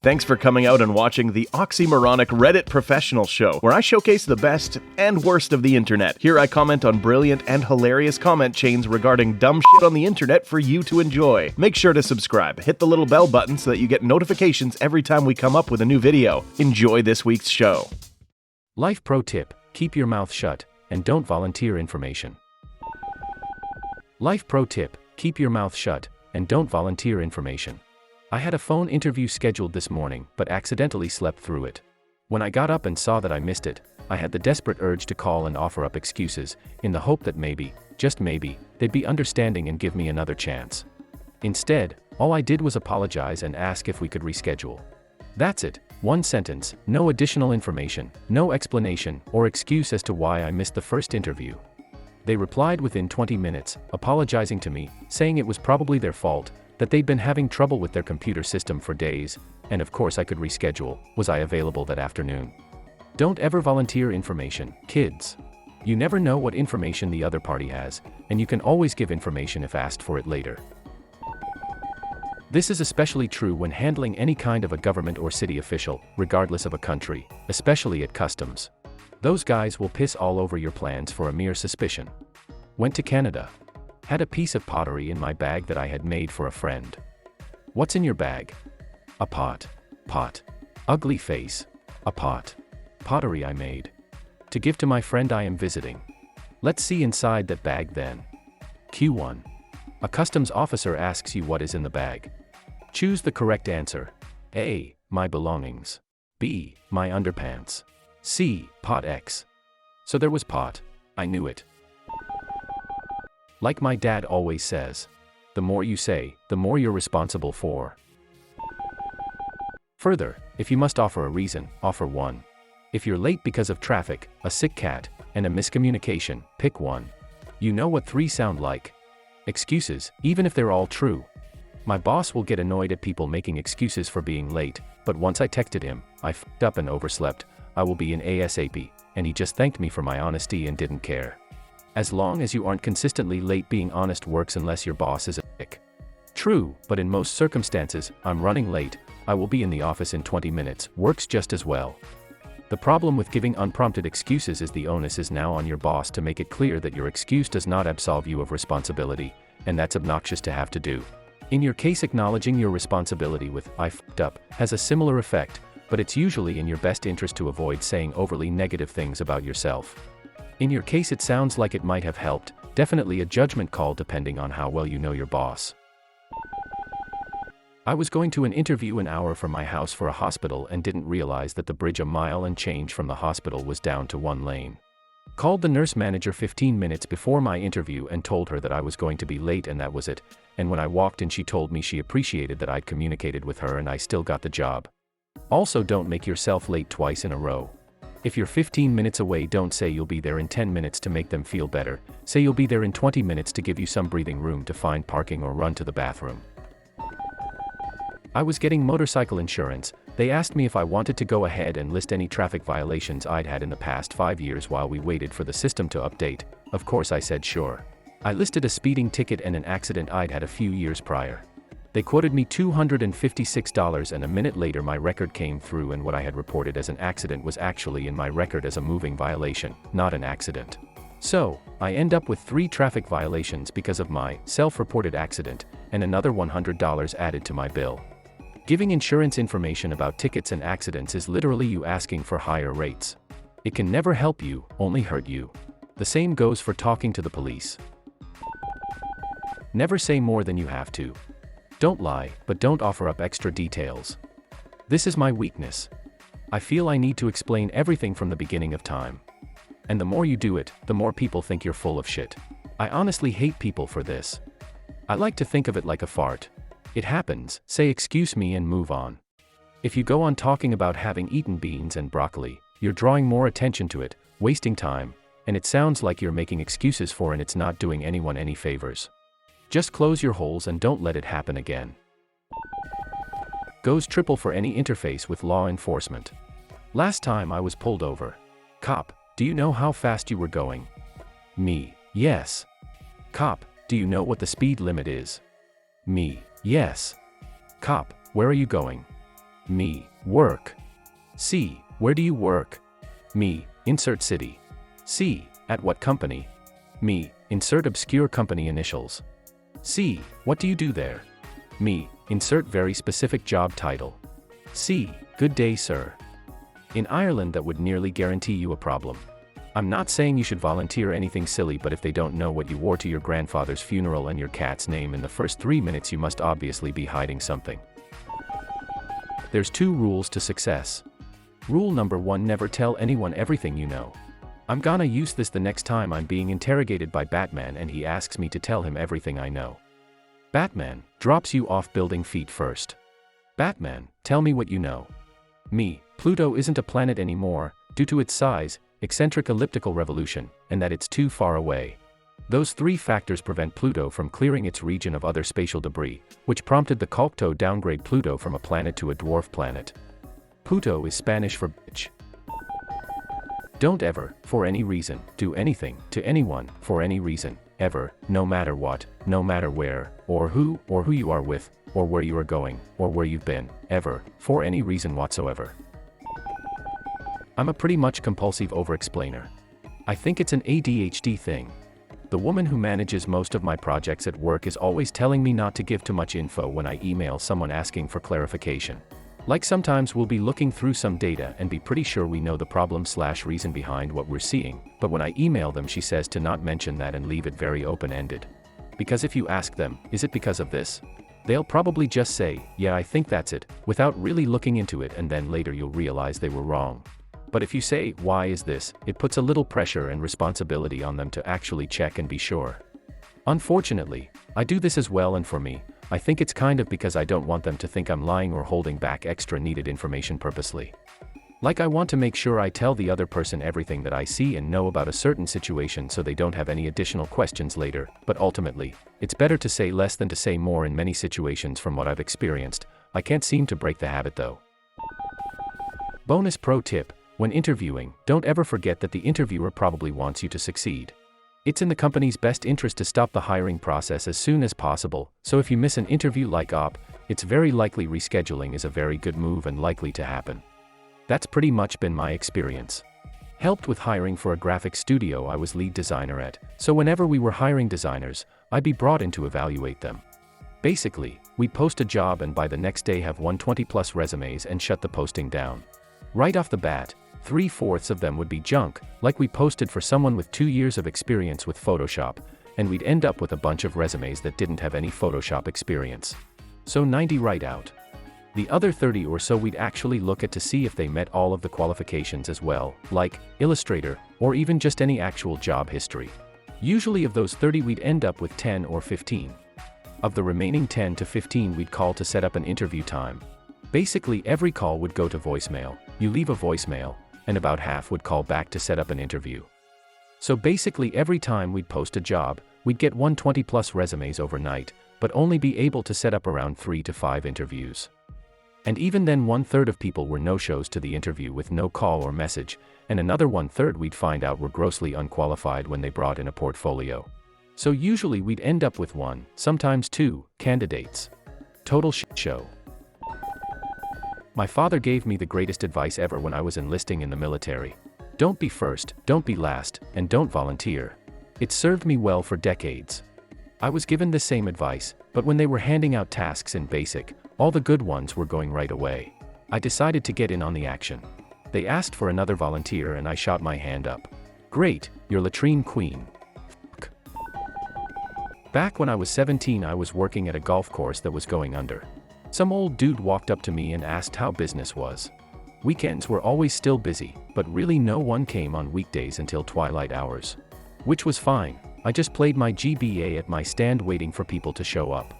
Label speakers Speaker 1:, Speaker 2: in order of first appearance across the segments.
Speaker 1: Thanks for coming out and watching the oxymoronic Reddit Professional Show, where I showcase the best and worst of the internet. Here I comment on brilliant and hilarious comment chains regarding dumb shit on the internet for you to enjoy. Make sure to subscribe, hit the little bell button so that you get notifications every time we come up with a new video. Enjoy this week's show.
Speaker 2: Life pro tip: keep your mouth shut and don't volunteer information. Life pro tip: keep your mouth shut and don't volunteer information. I had a phone interview scheduled this morning, but accidentally slept through it. When I got up and saw that I missed it, I had the desperate urge to call and offer up excuses, in the hope that maybe, just maybe, they'd be understanding and give me another chance. Instead, all I did was apologize and ask if we could reschedule. That's it, one sentence, no additional information, no explanation or excuse as to why I missed the first interview. They replied within 20 minutes, apologizing to me, saying it was probably their fault, that they'd been having trouble with their computer system for days, and of course I could reschedule. Was I available that afternoon? Don't ever volunteer information, kids. You never know what information the other party has, and you can always give information if asked for it later. This is especially true when handling any kind of a government or city official, regardless of a country, especially at customs. Those guys will piss all over your plans for a mere suspicion. Went to Canada. Had a piece of pottery in my bag that I had made for a friend. What's in your bag? A pot. Pot. Ugly face. A pot. Pottery I made. To give to my friend I am visiting. Let's see inside that bag then. Q1. A customs officer asks you what is in the bag. Choose the correct answer. A. My belongings. B. My underpants. C. Pot X. So there was pot. I knew it. Like my dad always says, the more you say, the more you're responsible for. Further, if you must offer a reason, offer one. If you're late because of traffic, a sick cat, and a miscommunication, pick one. You know what 3 sound like. Excuses, even if they're all true. My boss will get annoyed at people making excuses for being late, but once I texted him, I f***ed up and overslept, I will be in ASAP, and he just thanked me for my honesty and didn't care. As long as you aren't consistently late, being honest works unless your boss is a dick. True, but in most circumstances, I'm running late, I will be in the office in 20 minutes, works just as well. The problem with giving unprompted excuses is the onus is now on your boss to make it clear that your excuse does not absolve you of responsibility, and that's obnoxious to have to do. In your case, acknowledging your responsibility with "I f***ed up" has a similar effect, but it's usually in your best interest to avoid saying overly negative things about yourself. In your case, it sounds like it might have helped, definitely a judgment call depending on how well you know your boss. I was going to an interview an hour from my house for a hospital and didn't realize that the bridge a mile and change from the hospital was down to 1 lane. Called the nurse manager 15 minutes before my interview and told her that I was going to be late and that was it, and when I walked in she told me she appreciated that I'd communicated with her and I still got the job. Also, don't make yourself late twice in a row. If you're 15 minutes away, don't say you'll be there in 10 minutes to make them feel better, say you'll be there in 20 minutes to give you some breathing room to find parking or run to the bathroom. I was getting motorcycle insurance. They asked me if I wanted to go ahead and list any traffic violations I'd had in the past 5 years while we waited for the system to update. Of course I said sure. I listed a speeding ticket and an accident I'd had a few years prior. They quoted me $256 and a minute later my record came through and what I had reported as an accident was actually in my record as a moving violation, not an accident. So, I end up with 3 traffic violations because of my self-reported accident, and another $100 added to my bill. Giving insurance information about tickets and accidents is literally you asking for higher rates. It can never help you, only hurt you. The same goes for talking to the police. Never say more than you have to. Don't lie, but don't offer up extra details. This is my weakness. I feel I need to explain everything from the beginning of time. And the more you do it, the more people think you're full of shit. I honestly hate people for this. I like to think of it like a fart. It happens, say excuse me and move on. If you go on talking about having eaten beans and broccoli, you're drawing more attention to it, wasting time, and it sounds like you're making excuses for and it's not doing anyone any favors. Just close your holes and don't let it happen again. Goes triple for any interface with law enforcement. Last time I was pulled over. Cop, do you know how fast you were going? Me, yes. Cop, do you know what the speed limit is? Me, yes. Cop, where are you going? Me, work. C, where do you work? Me, insert city. C, at what company? Me, insert obscure company initials. C, what do you do there? Me, insert very specific job title. C, good day, sir. In Ireland, that would nearly guarantee you a problem. I'm not saying you should volunteer anything silly, but if they don't know what you wore to your grandfather's funeral and your cat's name in the first 3 minutes, you must obviously be hiding something. There's 2 rules to success. Rule number 1, never tell anyone everything you know. I'm gonna use this the next time I'm being interrogated by Batman and he asks me to tell him everything I know. Batman, drops you off building feet first. Batman, tell me what you know. Me, Pluto isn't a planet anymore, due to its size, eccentric elliptical revolution, and that it's too far away. Those 3 factors prevent Pluto from clearing its region of other spatial debris, which prompted the Calc to downgrade Pluto from a planet to a dwarf planet. Pluto is Spanish for bitch. Don't ever, for any reason, do anything to anyone, for any reason, ever, no matter what, no matter where, or who you are with, or where you are going, or where you've been, ever, for any reason whatsoever. I'm a pretty much compulsive over-explainer. I think it's an ADHD thing. The woman who manages most of my projects at work is always telling me not to give too much info when I email someone asking for clarification. Like sometimes we'll be looking through some data and be pretty sure we know the problem/reason behind what we're seeing, but when I email them she says to not mention that and leave it very open-ended. Because if you ask them, is it because of this? They'll probably just say, yeah, I think that's it, without really looking into it, and then later you'll realize they were wrong. But if you say, why is this, it puts a little pressure and responsibility on them to actually check and be sure. Unfortunately, I do this as well, and for me, I think it's kind of because I don't want them to think I'm lying or holding back extra needed information purposely. Like I want to make sure I tell the other person everything that I see and know about a certain situation so they don't have any additional questions later, but ultimately, it's better to say less than to say more in many situations from what I've experienced. I can't seem to break the habit though. Bonus pro tip: when interviewing, don't ever forget that the interviewer probably wants you to succeed. It's in the company's best interest to stop the hiring process as soon as possible, so if you miss an interview like it's very likely rescheduling is a very good move and likely to happen. That's pretty much been my experience. Helped with hiring for a graphic studio I was lead designer at, so whenever we were hiring designers, I'd be brought in to evaluate them. Basically, we'd post a job and by the next day have 120+ resumes and shut the posting down. Right off the bat, 3/4 of them would be junk, like we posted for someone with 2 years of experience with Photoshop, and we'd end up with a bunch of resumes that didn't have any Photoshop experience. So 90 right out. The other 30 or so we'd actually look at to see if they met all of the qualifications as well, like Illustrator, or even just any actual job history. Usually of those 30 we'd end up with 10 or 15. Of the remaining 10 to 15 we'd call to set up an interview time. Basically every call would go to voicemail, you leave a voicemail, and about half would call back to set up an interview. So basically every time we'd post a job, we'd get 120+ resumes overnight, but only be able to set up around 3 to 5 interviews. And even then 1/3 of people were no-shows to the interview with no call or message, and another 1/3 we'd find out were grossly unqualified when they brought in a portfolio. So usually we'd end up with 1, sometimes 2, candidates. Total shit show. My father gave me the greatest advice ever when I was enlisting in the military. Don't be first, don't be last, and don't volunteer. It served me well for decades. I was given the same advice, but when they were handing out tasks in basic, all the good ones were going right away. I decided to get in on the action. They asked for another volunteer and I shot my hand up. Great, you're latrine queen. F**k. Back when I was 17 I was working at a golf course that was going under. Some old dude walked up to me and asked how business was. Weekends were always still busy, but really no one came on weekdays until twilight hours. Which was fine, I just played my GBA at my stand waiting for people to show up.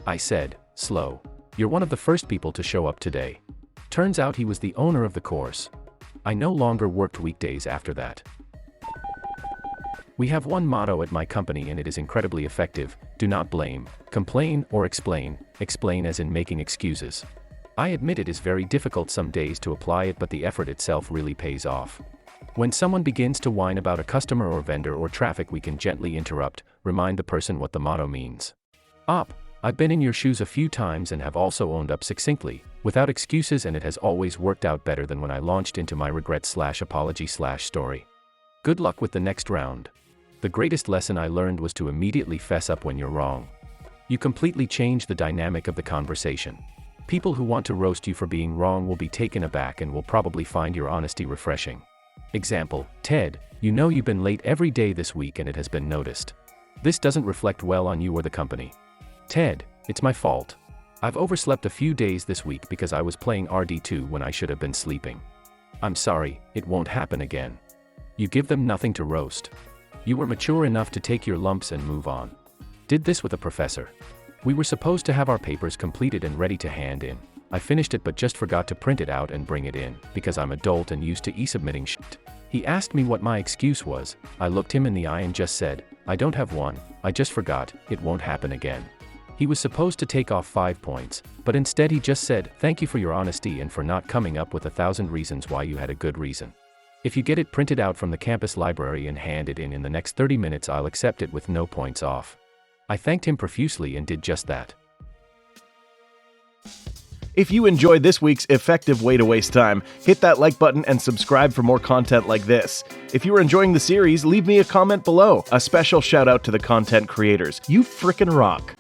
Speaker 2: I said, "Slow. You're one of the first people to show up today." Turns out he was the owner of the course. I no longer worked weekdays after that. We have one motto at my company and it is incredibly effective: do not blame, complain, or explain as in making excuses. I admit it is very difficult some days to apply it, but the effort itself really pays off. When someone begins to whine about a customer or vendor or traffic, we can gently interrupt, remind the person what the motto means. I've been in your shoes a few times and have also owned up succinctly, without excuses, and it has always worked out better than when I launched into my regret/apology/story. Good luck with the next round. The greatest lesson I learned was to immediately fess up when you're wrong. You completely change the dynamic of the conversation. People who want to roast you for being wrong will be taken aback and will probably find your honesty refreshing. Example: Ted, you know you've been late every day this week and it has been noticed. This doesn't reflect well on you or the company. Ted, it's my fault. I've overslept a few days this week because I was playing RD2 when I should have been sleeping. I'm sorry, it won't happen again. You give them nothing to roast. You were mature enough to take your lumps and move on. Did this with a professor. We were supposed to have our papers completed and ready to hand in. I finished it but just forgot to print it out and bring it in, because I'm adult and used to e-submitting shit. He asked me what my excuse was. I looked him in the eye and just said, I don't have one, I just forgot, it won't happen again. He was supposed to take off 5 points, but instead he just said, thank you for your honesty and for not coming up with 1,000 reasons why you had a good reason. If you get it printed out from the campus library and hand it in the next 30 minutes, I'll accept it with no points off. I thanked him profusely and did just that.
Speaker 1: If you enjoyed this week's effective way to waste time, hit that like button and subscribe for more content like this. If you are enjoying the series, leave me a comment below. A special shout out to the content creators. You frickin' rock.